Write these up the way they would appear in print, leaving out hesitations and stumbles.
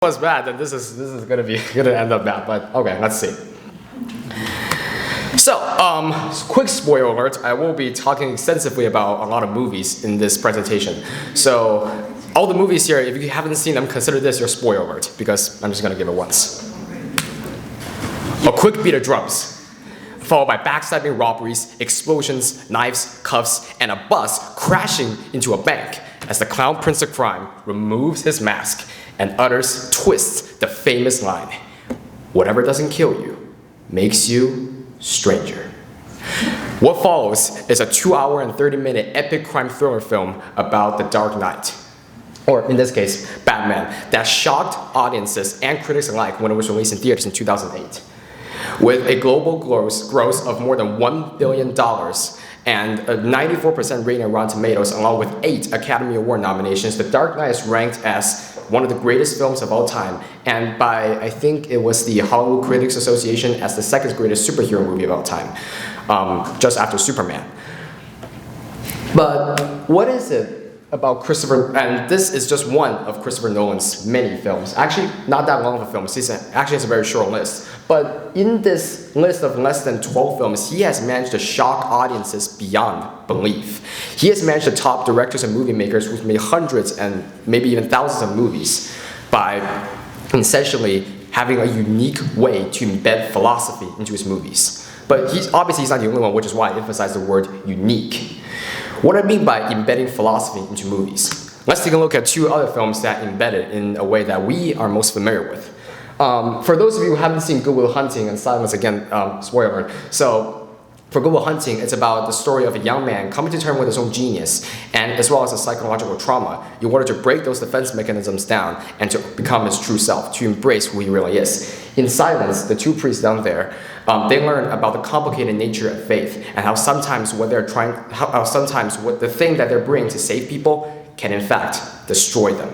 was bad, then this is gonna end up bad. But okay, let's see. So, quick spoiler alert, I will be talking extensively about a lot of movies in this presentation. So, all the movies here, if you haven't seen them, consider this your spoiler alert, because I'm just gonna give it once. A quick beat of drums, followed by backstabbing robberies, explosions, knives, cuffs, and a bus crashing into a bank as the clown prince of crime removes his mask and twists the famous line, "Whatever doesn't kill you makes you stranger." What follows is a 2-hour and 30-minute epic crime thriller film about the Dark Knight, or in this case, Batman, that shocked audiences and critics alike when it was released in theaters in 2008. With a global gross of more than $1 billion and a 94% rating on Rotten Tomatoes, along with 8 Academy Award nominations, The Dark Knight is ranked as one of the greatest films of all time, and by, I think it was the Hollywood Critics Association, as the second greatest superhero movie of all time, just after Superman. But what is it about Christopher, and this is just one of Christopher Nolan's many films. Actually, not that long of a film. Actually, it's a very short list. But in this list of less than 12 films, he has managed to shock audiences beyond belief. He has managed to top directors and movie makers who've made hundreds and maybe even thousands of movies by essentially having a unique way to embed philosophy into his movies. But he's not the only one, which is why I emphasize the word unique. What I mean by embedding philosophy into movies. Let's take a look at 2 other films that embed it in a way that we are most familiar with. For those of you who haven't seen Good Will Hunting and Silence, again, spoiler alert. So, for Good Will Hunting, it's about the story of a young man coming to terms with his own genius, and as well as a psychological trauma, in order to break those defense mechanisms down and to become his true self, to embrace who he really is. In Silence, the 2 priests down there, they learn about the complicated nature of faith and how sometimes what the thing that they're bringing to save people can in fact destroy them.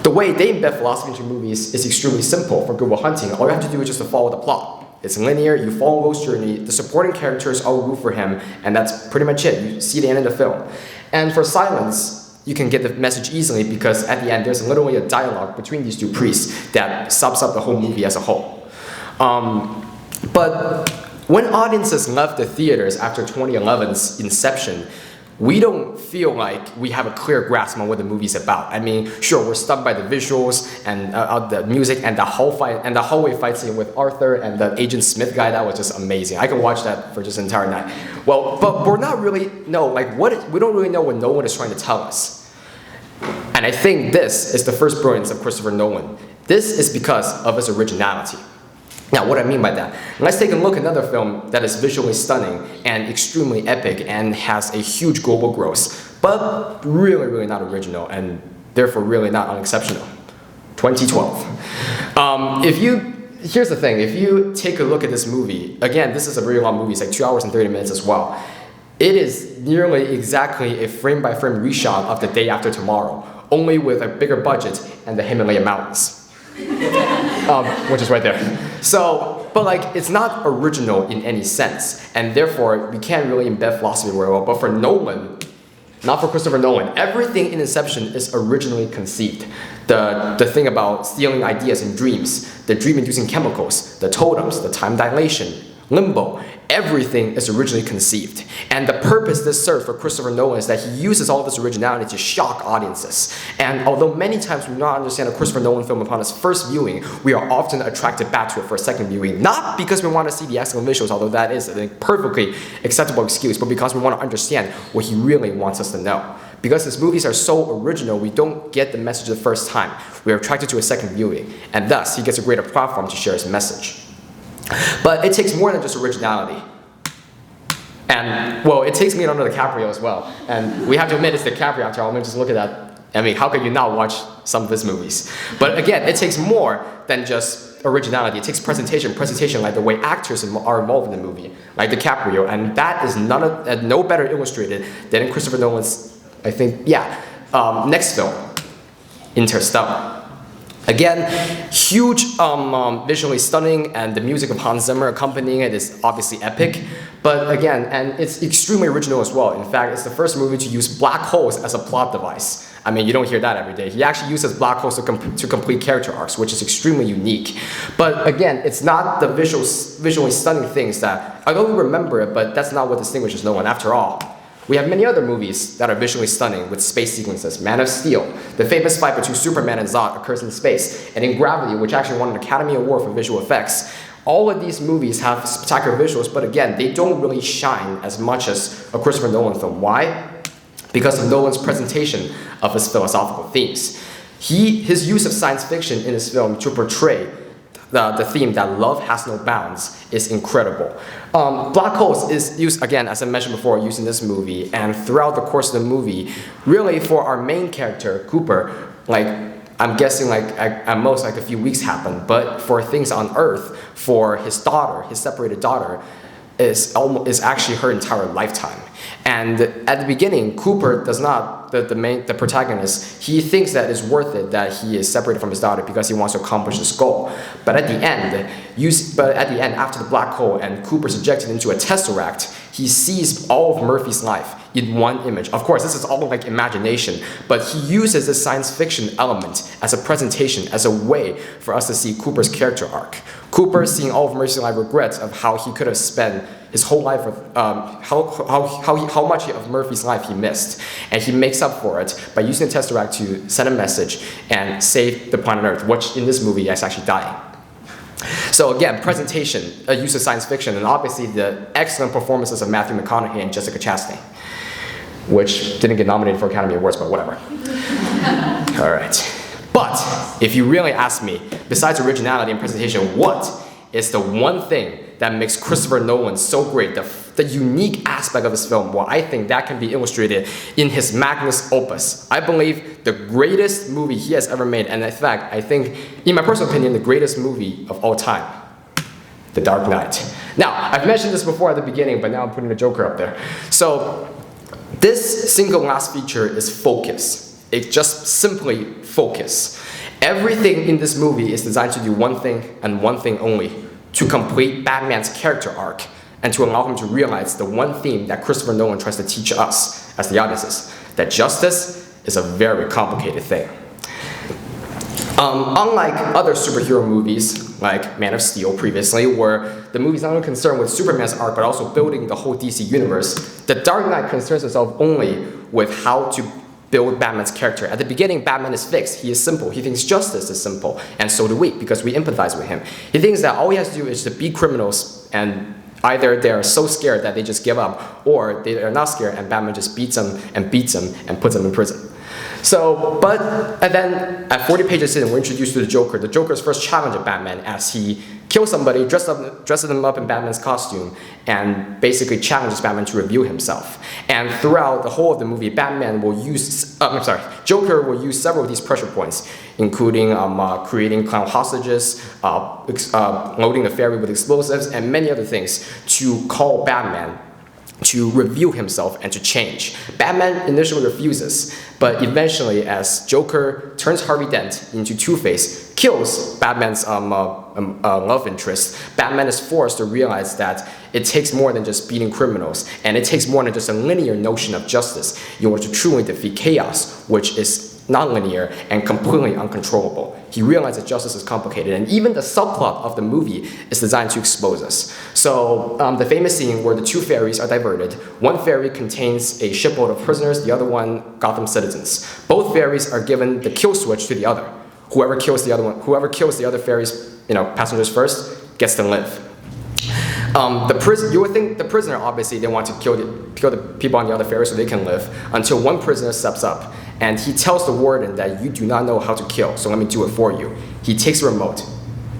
The way they embed philosophy into movies is extremely simple. For Good Will Hunting, all you have to do is just to follow the plot. It's linear, you follow Will's journey, the supporting characters all root for him, and that's pretty much it. You see the end of the film. And for Silence, you can get the message easily because at the end there's literally a dialogue between these 2 priests that sums up the whole movie as a whole. But when audiences left the theaters after 2011's inception, we don't feel like we have a clear grasp on what the movie's about. I mean, sure, we're stunned by the visuals and the music and the hallway fight scene with Arthur and the Agent Smith guy. That was just amazing. I can watch that for just an entire night. Well, but we're not really we don't really know what Nolan is trying to tell us. And I think this is the first brilliance of Christopher Nolan. This is because of his originality. Now, what I mean by that, let's take a look at another film that is visually stunning and extremely epic and has a huge global gross, but really, really not original and therefore really not unexceptional. 2012. Here's the thing, if you take a look at this movie, again, this is a very long movie, it's like 2 hours and 30 minutes as well. It is nearly exactly a frame-by-frame reshot of The Day After Tomorrow, only with a bigger budget and the Himalaya Mountains. Which is right there. So, but it's not original in any sense, and therefore we can't really embed philosophy very well. But for Nolan, not for Christopher Nolan, everything in Inception is originally conceived. The thing about stealing ideas and dreams, the dream-inducing chemicals, the totems, the time dilation, limbo, everything is originally conceived. And the purpose this serves for Christopher Nolan is that he uses all this originality to shock audiences. And although many times we do not understand a Christopher Nolan film upon its first viewing, we are often attracted back to it for a second viewing. Not because we want to see the excellent visuals, although that is a perfectly acceptable excuse, but because we want to understand what he really wants us to know. Because his movies are so original, we don't get the message the first time. We are attracted to a second viewing, and thus he gets a greater platform to share his message. But it takes more than just originality. And, well, it takes Leonardo DiCaprio as well. And we have to admit it's DiCaprio after all. Let me just look at that. I mean, how can you not watch some of his movies? But again, it takes more than just originality. It takes presentation like the way actors are involved in the movie, like DiCaprio. And that is no better illustrated than in Christopher Nolan's, I think, next film, Interstellar. Again, huge, visually stunning, and the music of Hans Zimmer accompanying it is obviously epic. But again, and it's extremely original as well. In fact, it's the first movie to use black holes as a plot device. I mean, you don't hear that every day. He actually uses black holes to complete character arcs, which is extremely unique. But again, it's not the visually stunning things that, although we remember it, but that's not what distinguishes Nolan. After all, we have many other movies that are visually stunning with space sequences. Man of Steel, the famous fight between Superman and Zod occurs in space. And in Gravity, which actually won an Academy Award for visual effects, all of these movies have spectacular visuals, but again, they don't really shine as much as a Christopher Nolan film. Why? Because of Nolan's presentation of his philosophical themes. His use of science fiction in his film to portray the theme that love has no bounds is incredible. Blackholes is used, again, as I mentioned before, used in this movie, and throughout the course of the movie, really for our main character, Cooper, like, I'm guessing like at most like a few weeks happen, but for things on Earth, for his daughter, his separated daughter, is actually her entire lifetime. And at the beginning, Cooper does not, the protagonist, he thinks that it's worth it that he is separated from his daughter because he wants to accomplish his goal. But at the end, after the black hole and Cooper's ejected into a tesseract, he sees all of Murphy's life in one image. Of course, this is all like imagination, but he uses this science fiction element as a presentation, as a way for us to see Cooper's character arc. Cooper seeing all of Murphy's life regrets of how he could have spent his whole life with, how much of Murphy's life he missed. And he makes up for it by using the Tesseract to send a message and save the planet Earth, which in this movie is actually dying. So again, presentation, a use of science fiction, and obviously the excellent performances of Matthew McConaughey and Jessica Chastain, which didn't get nominated for Academy Awards, but whatever. All right. But if you really ask me, besides originality and presentation, what is the one thing that makes Christopher Nolan so great, the unique aspect of his film? Well, I think that can be illustrated in his magnus opus. I believe the greatest movie he has ever made, and in fact, I think, in my personal opinion, the greatest movie of all time, The Dark Knight. Now, I've mentioned this before at the beginning, but now I'm putting the Joker up there. So, this single last feature is focus. It's just simply focus. Everything in this movie is designed to do one thing and one thing only, to complete Batman's character arc and to allow him to realize the one theme that Christopher Nolan tries to teach us as the audiences, that justice is a very complicated thing. Unlike other superhero movies, like Man of Steel previously, where the movie's not only concerned with Superman's arc, but also building the whole DC universe, The Dark Knight concerns itself only with how to build Batman's character. At the beginning, Batman is fixed. He is simple. He thinks justice is simple, and so do we, because we empathize with him. He thinks that all he has to do is to beat criminals, and either they're so scared that they just give up, or they are not scared, and Batman just beats them and puts them in prison. So, and then at 40 pages in, we're introduced to the Joker. The Joker's first challenge at Batman as he kills somebody, dresses them up in Batman's costume, and basically challenges Batman to reveal himself. And throughout the whole of the movie, Joker will use several of these pressure points, including creating clown hostages, loading the ferry with explosives, and many other things to call Batman to reveal himself and to change. Batman initially refuses, but eventually, as Joker turns Harvey Dent into Two-Face, kills Batman's love interest, Batman is forced to realize that it takes more than just beating criminals, and it takes more than just a linear notion of justice in order to truly defeat chaos, which is non-linear and completely uncontrollable. He realizes justice is complicated, and even the subplot of the movie is designed to expose us. So the famous scene where the two ferries are diverted. One ferry contains a shipload of prisoners, the other one Gotham citizens. Both ferries are given the kill switch to the other. Whoever kills the other ferry's passengers first gets to live. You would think the prisoner, obviously, they want to kill the people on the other ferry so they can live, until one prisoner steps up and he tells the warden that you do not know how to kill, so let me do it for you. He takes a remote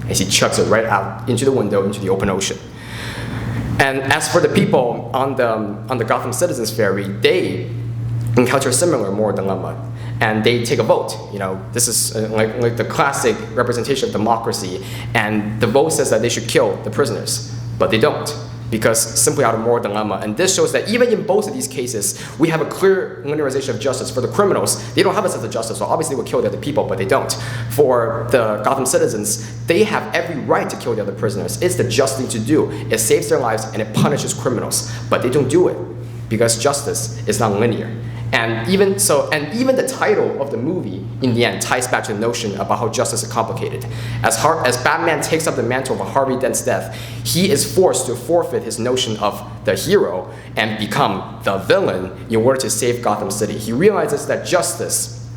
and he chucks it right out into the window into the open ocean. And as for the people on the Gotham Citizens ferry, they encounter a similar moral dilemma. And they take a vote. This is like the classic representation of democracy. And the vote says that they should kill the prisoners, but they don't, because simply out of moral dilemma. And this shows that even in both of these cases, we have a clear linearization of justice. For the criminals, they don't have a sense of justice, so obviously they will kill the other people, but they don't. For the Gotham citizens, they have every right to kill the other prisoners. It's the just thing to do. It saves their lives and it punishes criminals, but they don't do it because justice is not linear. And even the title of the movie in the end ties back to the notion about how justice is complicated. As Batman takes up the mantle of Harvey Dent's death, he is forced to forfeit his notion of the hero and become the villain in order to save Gotham City. He realizes that justice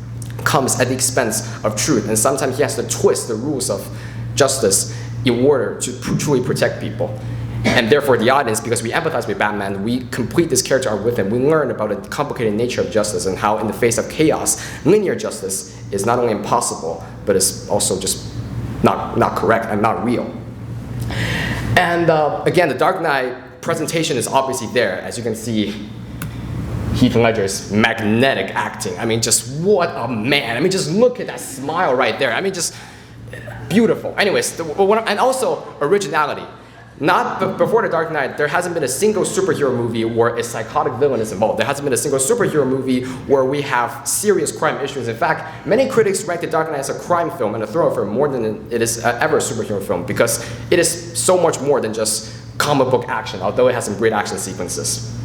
comes at the expense of truth, and sometimes he has to twist the rules of justice in order to truly protect people. And therefore, the audience, because we empathize with Batman, we complete this character arc with him. We learn about the complicated nature of justice and how, in the face of chaos, linear justice is not only impossible, but is also just not correct and not real. And again, the Dark Knight presentation is obviously there. As you can see, Heath Ledger's magnetic acting. I mean, just what a man. I mean, just look at that smile right there. I mean, just beautiful. Anyways, and also originality. Before The Dark Knight, there hasn't been a single superhero movie where a psychotic villain is involved. There hasn't been a single superhero movie where we have serious crime issues. In fact, many critics rank The Dark Knight as a crime film and a thriller film more than it is ever a superhero film, because it is so much more than just comic book action, although it has some great action sequences.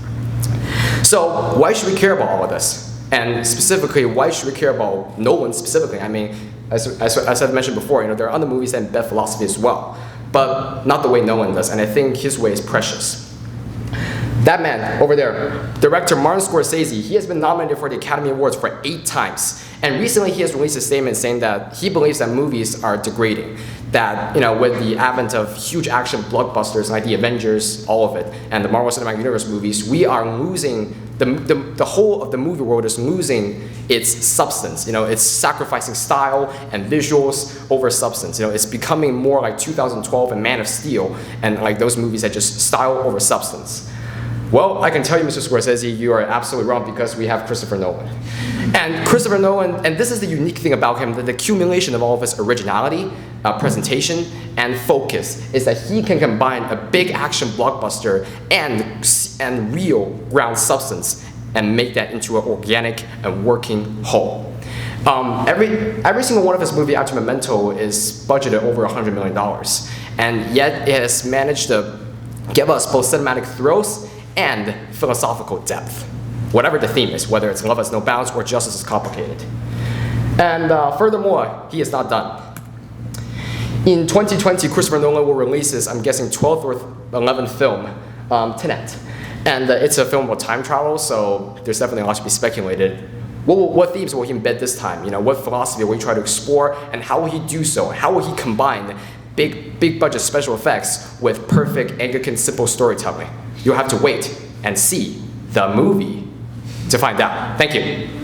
So why should we care about all of this? And specifically, why should we care about Nolan specifically? I mean, as I've mentioned before, there are other movies that embed philosophy as well, but not the way Nolan does, and I think his way is precious. That man over there, director Martin Scorsese, he has been nominated for the Academy Awards for 8 times. And recently he has released a statement saying that he believes that movies are degrading. That, with the advent of huge action blockbusters like the Avengers, all of it, and the Marvel Cinematic Universe movies, we are losing, the whole of the movie world is losing its substance. It's sacrificing style and visuals over substance. It's becoming more like 2012 and Man of Steel, and like those movies that just style over substance. Well, I can tell you, Mr. Scorsese, you are absolutely wrong, because we have Christopher Nolan. And Christopher Nolan, and this is the unique thing about him, the accumulation of all of his originality, presentation, and focus, is that he can combine a big action blockbuster and real ground substance and make that into an organic and working whole. Every single one of his movies after Memento is budgeted over $100 million. And yet it has managed to give us both cinematic thrills and philosophical depth, whatever the theme is, whether it's love has no bounds or justice is complicated. And furthermore, he is not done. In 2020, Christopher Nolan will release his, I'm guessing, 12th or 11th film, Tenet. And it's a film about time travel, so there's definitely a lot to be speculated. What themes will he embed this time? What philosophy will he try to explore, and how will he do so? How will he combine big budget special effects with perfect Anglican simple storytelling? You'll have to wait and see the movie to find out. Thank you.